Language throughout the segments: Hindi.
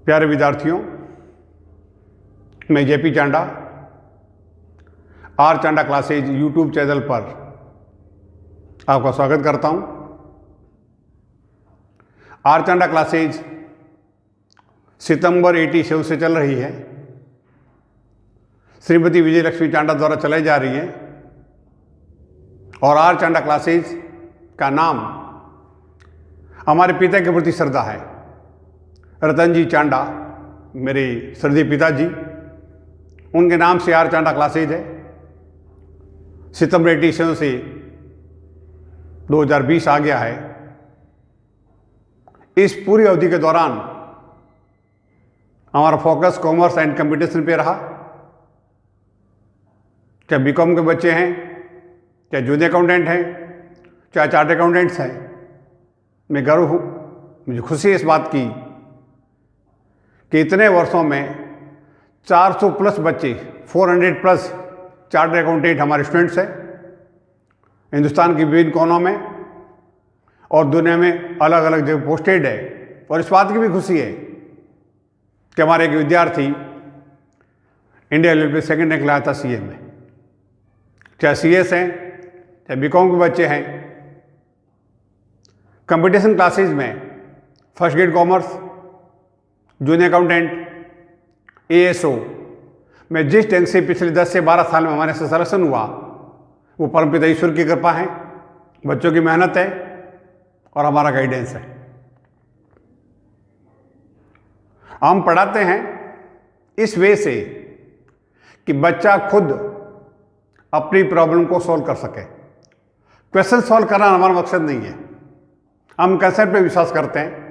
प्यारे विद्यार्थियों, मैं JP Chanda R Chanda classes YouTube channel पर आपका स्वागत करता हूं। आर चांडा क्लासेज सितंबर 87 से चल रही है। श्रीमती विजय लक्ष्मी चांडा द्वारा चलाई जा रही है और आर चांडा क्लासेज का नाम हमारे पिता के प्रति श्रद्धा है। रतन जी चांडा मेरे श्रद्धेय पिताजी, उनके नाम से आर चांडा क्लासेज है। सितंबर 87 से 2020 आ गया है। इस पूरी अवधि के दौरान हमारा फोकस कॉमर्स एंड कंप्यूटेशन पे रहा। चाहे बीकॉम के बच्चे हैं, चाहे जूनियर अकाउंटेंट हैं, चाहे चार्टर्ड अकाउंटेंट्स हैं, मैं गर्व हूँ, मुझे खुशी है इस बात की कि इतने वर्षों में 400 प्लस बच्चे, 400 प्लस चार्टर्ड अकाउंटेंट हमारे स्टूडेंट्स हैं हिंदुस्तान की विभिन्न कोनों में और दुनिया में अलग अलग जगह पोस्टेड है। और इस बात की भी खुशी है कि हमारे एक विद्यार्थी इंडिया लेवल पे सेकेंड रैंक लाया था सीए में। चाहे सीएस हैं, चाहे बीकॉम के बच्चे हैं, कंपटीशन क्लासेज में first grade commerce, junior accountant, ASO में जिस ढंग से पिछले 10 से 12 साल में हमारे से सिलेक्शन हुआ, वो परमपिता ईश्वर की कृपा है, बच्चों की मेहनत है और हमारा गाइडेंस है। हम पढ़ाते हैं इस वे से कि बच्चा खुद अपनी प्रॉब्लम को सॉल्व कर सके। क्वेश्चन सॉल्व करना हमारा मकसद नहीं है। हम कंसेप्ट पे विश्वास करते हैं।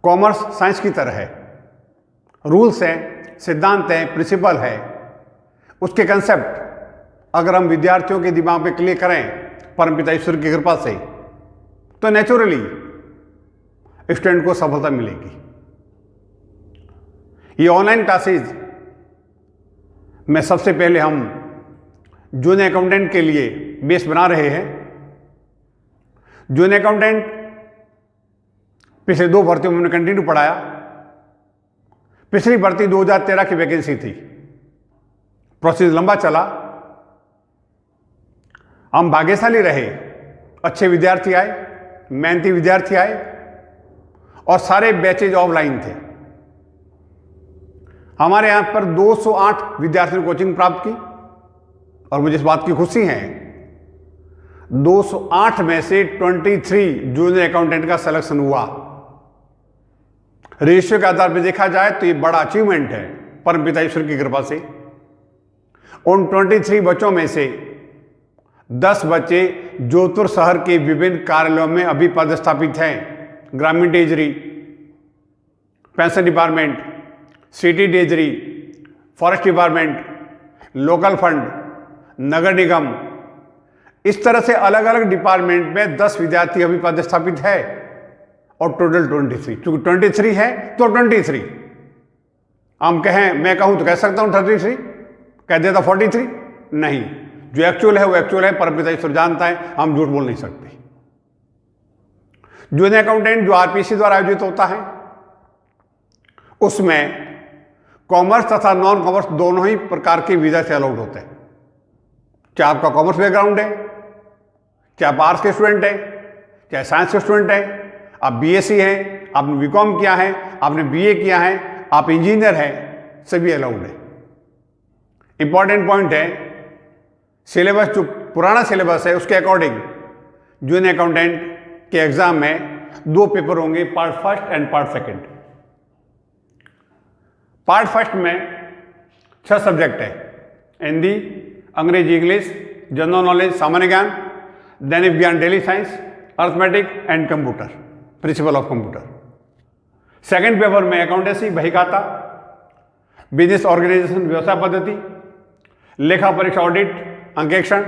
कॉमर्स साइंस की तरह है, रूल्स हैं, सिद्धांत हैं, प्रिंसिपल है। उसके कंसेप्ट अगर हम विद्यार्थियों के दिमाग पे क्लियर करें परमपिता ईश्वर की कृपा से, तो नेचुरली स्टूडेंट को सफलता मिलेगी। ये ऑनलाइन क्लासेज में सबसे पहले हम जूनियर अकाउंटेंट के लिए बेस बना रहे हैं। जूनियर अकाउंटेंट पिछले 2 भर्तियों में हमने कंटिन्यू पढ़ाया। पिछली भर्ती 2013 की वैकेंसी थी, प्रोसेस लंबा चला। हम भाग्यशाली रहे, अच्छे विद्यार्थी आए, मेहनती विद्यार्थी आए और सारे बैचेज ऑफलाइन थे। हमारे यहां पर 208 विद्यार्थियों ने कोचिंग प्राप्त की और मुझे इस बात की खुशी है 208 में से 23 जूनियर अकाउंटेंट का सिलेक्शन हुआ। रेशियो के आधार पर देखा जाए तो ये बड़ा अचीवमेंट है परमपिता ईश्वर की कृपा से। उन 23 बच्चों में से 10 बच्चे जोधपुर शहर के विभिन्न कार्यालयों में अभी पदस्थापित हैं। ग्रामीण treasury, pension department, city treasury, forest department, local fund, नगर निगम, इस तरह से अलग अलग डिपार्टमेंट में 10 विद्यार्थी अभी पदस्थापित है और टोटल 23। क्योंकि 23 है तो 23। हम कहें, मैं कहूं तो कह सकता हूं 33, कह देता 43। नहीं, जो एक्चुअल है वो एक्चुअल है, परमपिता ईश्वर जानता है, हम झूठ बोल नहीं सकते। जूनियर अकाउंटेंट जो आरपीसी द्वारा आयोजित होता है, उसमें कॉमर्स तथा नॉन कॉमर्स दोनों ही प्रकार के विधा से अलाउड होते हैं। क्या आपका कॉमर्स बैकग्राउंड है, क्या आप आर्ट्स के स्टूडेंट हैं, चाहे साइंस के स्टूडेंट हैं, आप बीएससी हैं, आपने बीकॉम किया है, आपने बीए किया है, आप इंजीनियर हैं, सभी अलाउड है। इंपॉर्टेंट पॉइंट है, सिलेबस जो पुराना सिलेबस है उसके अकॉर्डिंग जूनियर अकाउंटेंट के एग्जाम में 2 पेपर होंगे, part first and part second. Part first में 6 सब्जेक्ट है, हिंदी, अंग्रेजी, इंग्लिश, जनरल नॉलेज, सामान्य ज्ञान, दैनिक ज्ञान, daily science, arithmetic and computer, principle of computer. Second paper में अकाउंटेंसी, बहीखाता, बिजनेस ऑर्गेनाइजेशन, व्यवसाय पद्धति, लेखा परीक्षा, ऑडिट, अंकेक्षण,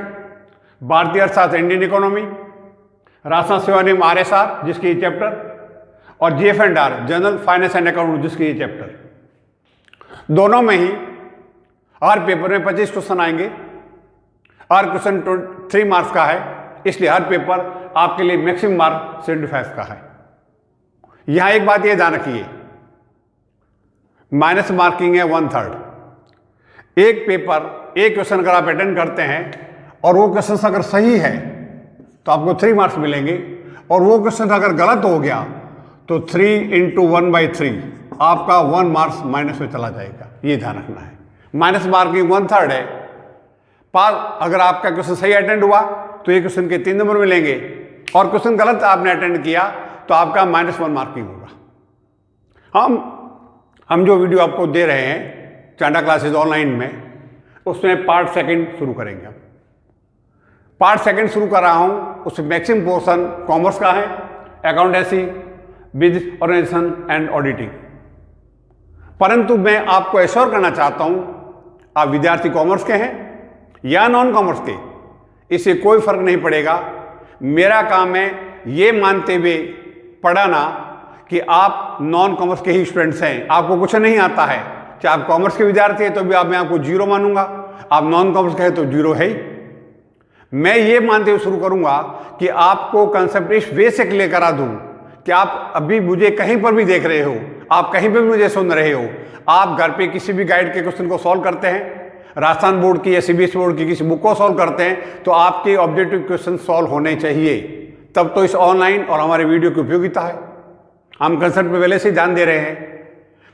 भारतीय अर्थशास्त्र, इंडियन इकोनॉमी, राशन सेवा नियम, आरएसआर जिसकी ये चैप्टर, और जीएफ&आर, जनरल फाइनेंस एंड अकाउंट जिसकी ये चैप्टर। दोनों में ही हर पेपर में 25 क्वेश्चन आएंगे। हर क्वेश्चन 3 मार्क्स का है, इसलिए हर पेपर आपके लिए मैक्सिमम मार्क 75 का है। यहां एक बात ये ध्यान रखिए माइनस मार्किंग है 1/3। एक पेपर, एक क्वेश्चन अगर आप अटेंड करते हैं और वो क्वेश्चन अगर सही है तो आपको 3 मार्क्स मिलेंगे, और वो क्वेश्चन अगर गलत हो गया तो 3 × 1/3 आपका 1 मार्क्स माइनस में चला जाएगा। ये ध्यान रखना है। माइनस मार्किंग 1/3 है। पास अगर आपका क्वेश्चन सही अटेंड हुआ तो ये क्वेश्चन के 3 नंबर मिलेंगे, और क्वेश्चन गलत आपने अटेंड किया तो आपका -1 मार्किंग होगा। हम जो वीडियो आपको दे रहे हैं चांडा क्लासेस ऑनलाइन में, उसमें पार्ट सेकंड शुरू करेंगे। पार्ट सेकंड शुरू कर रहा हूं, उसमें मैक्सिमम पोर्शन कॉमर्स का है, accountancy, business organisation and auditing. परंतु मैं आपको एश्योर करना चाहता हूं, आप विद्यार्थी कॉमर्स के हैं या नॉन कॉमर्स के, इससे कोई फर्क नहीं पड़ेगा। मेरा काम है ये मानते हुए पढ़ाना कि आप नॉन कॉमर्स के ही स्टूडेंट्स हैं, आपको कुछ नहीं आता है। चाहे आप कॉमर्स के विद्यार्थी हैं तो भी मैं आपको 0 मानूंगा, आप नॉन कॉमर्स के हैं तो 0 है ही। मैं ये मानते हुए शुरू करूंगा कि आपको कंसेप्ट इस वे से क्लियर करा दूं कि आप अभी मुझे कहीं पर भी देख रहे हो, आप कहीं पर भी मुझे सुन रहे हो, आप घर पे किसी भी गाइड के क्वेश्चन को सॉल्व करते हैं, राजस्थान बोर्ड की या CBSE बोर्ड की किसी बुक को सॉल्व करते हैं, तो आपके ऑब्जेक्टिव क्वेश्चन सॉल्व होने चाहिए। तब तो इस ऑनलाइन और हमारे वीडियो की उपयोगिता है। हम कंसेप्ट पे पहले से ही ध्यान दे रहे हैं।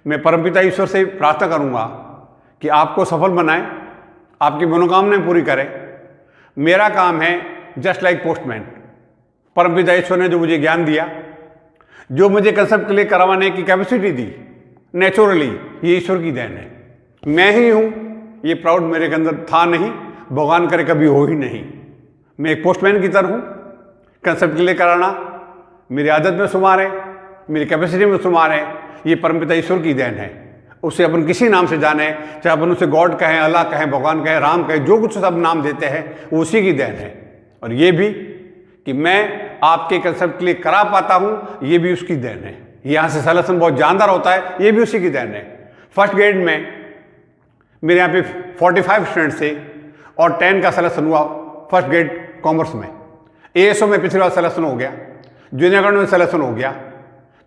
मैं परमपिता ईश्वर से प्रार्थना करूंगा कि आपको सफल बनाए, आपकी मनोकामनाएं पूरी करे। मेरा काम है जस्ट लाइक पोस्टमैन। परमपिता ईश्वर ने जो मुझे ज्ञान दिया, जो मुझे कंसेप्ट क्लियर करवाने की कैपेसिटी दी, नेचुरली ये ईश्वर की देन है। मैं ही हूं, ये प्राउड मेरे के अंदर था नहीं, भगवान करे कभी हो ही नहीं। मैं एक पोस्टमैन की तरह हूं। कंसेप्ट क्लियर कराना मेरी आदत में शुमार है, मेरी कैपेसिटी में शुमार है। ये परमपिता ईश्वर की देन है। उसे अपन किसी नाम से जाने, चाहे अपन उसे गॉड कहें, अल्लाह कहें, भगवान कहें, राम कहें, जो कुछ सब नाम देते हैं वो उसी की देन है। और ये भी कि मैं आपके कंसेप्ट क्लियर करा पाता हूं, ये भी उसकी देन है। यहाँ से सलेक्शन बहुत जानदार होता है, ये भी उसी की देन है। फर्स्ट ग्रेड में मेरे यहाँ पे 45 स्टूडेंट थे और 10 का सलेक्शन हुआ फर्स्ट ग्रेड कॉमर्स में। ASO में पिछली बार सलेक्शन हो गया, जूनियर अकाउंट में सलेक्शन हो गया।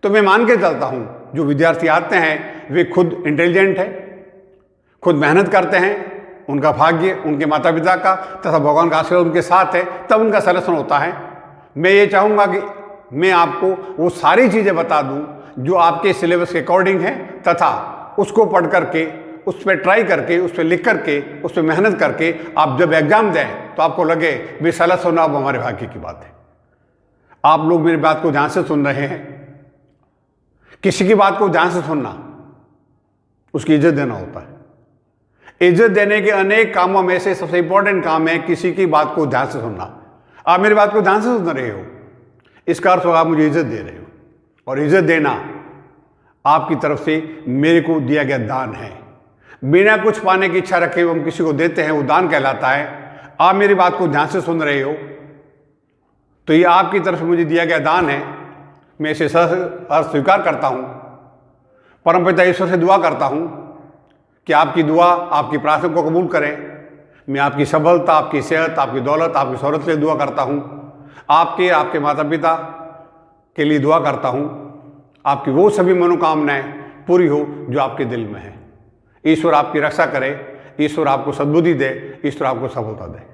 तो मैं मान के चलता हूँ जो विद्यार्थी आते हैं वे खुद इंटेलिजेंट है, खुद मेहनत करते हैं, उनका भाग्य उनके माता पिता का तथा भगवान का आशीर्वाद उनके साथ है, तब उनका सलेक्शन होता है। मैं ये चाहूँगा कि मैं आपको वो सारी चीज़ें बता दूँ जो आपके सिलेबस के अकॉर्डिंग है, तथा उसको पढ़ करके, उस पर ट्राई करके, उस पर लिख करके, उस पर मेहनत करके आप जब एग्जाम दें तो आपको लगे भी सलेक्शन होना अब हमारे भाग्य की बात है। आप लोग मेरी बात को ध्यान से सुन रहे हैं। किसी की बात को ध्यान से सुनना, उसकी इज्जत देना होता है। इज्जत देने के अनेक कामों में से सबसे इंपॉर्टेंट काम है किसी की बात को ध्यान से सुनना। आप मेरी बात को ध्यान से सुन रहे हो, इसका अर्थ होगा आप मुझे इज्जत दे रहे हो, और इज्जत देना आपकी तरफ से मेरे को दिया गया दान है। बिना कुछ पाने की इच्छा रखे हम किसी को देते हैं, वो दान कहलाता है। आप मेरी बात को ध्यान से सुन रहे हो तो ये आपकी तरफ से मुझे दिया गया दान है। मैं इसे अर्थ स्वीकार करता हूँ। परमपिता ईश्वर से दुआ करता हूँ कि आपकी दुआ, आपकी प्रार्थना को कबूल करें। मैं आपकी सफलता, आपकी सेहत, आपकी दौलत, आपकी शौहरत के लिए दुआ करता हूँ। आपके माता पिता के लिए दुआ करता हूँ। आपकी वो सभी मनोकामनाएं पूरी हो जो आपके दिल में है। ईश्वर आपकी रक्षा करे, ईश्वर आपको सद्बुद्धि दे, ईश्वर आपको सफलता दे।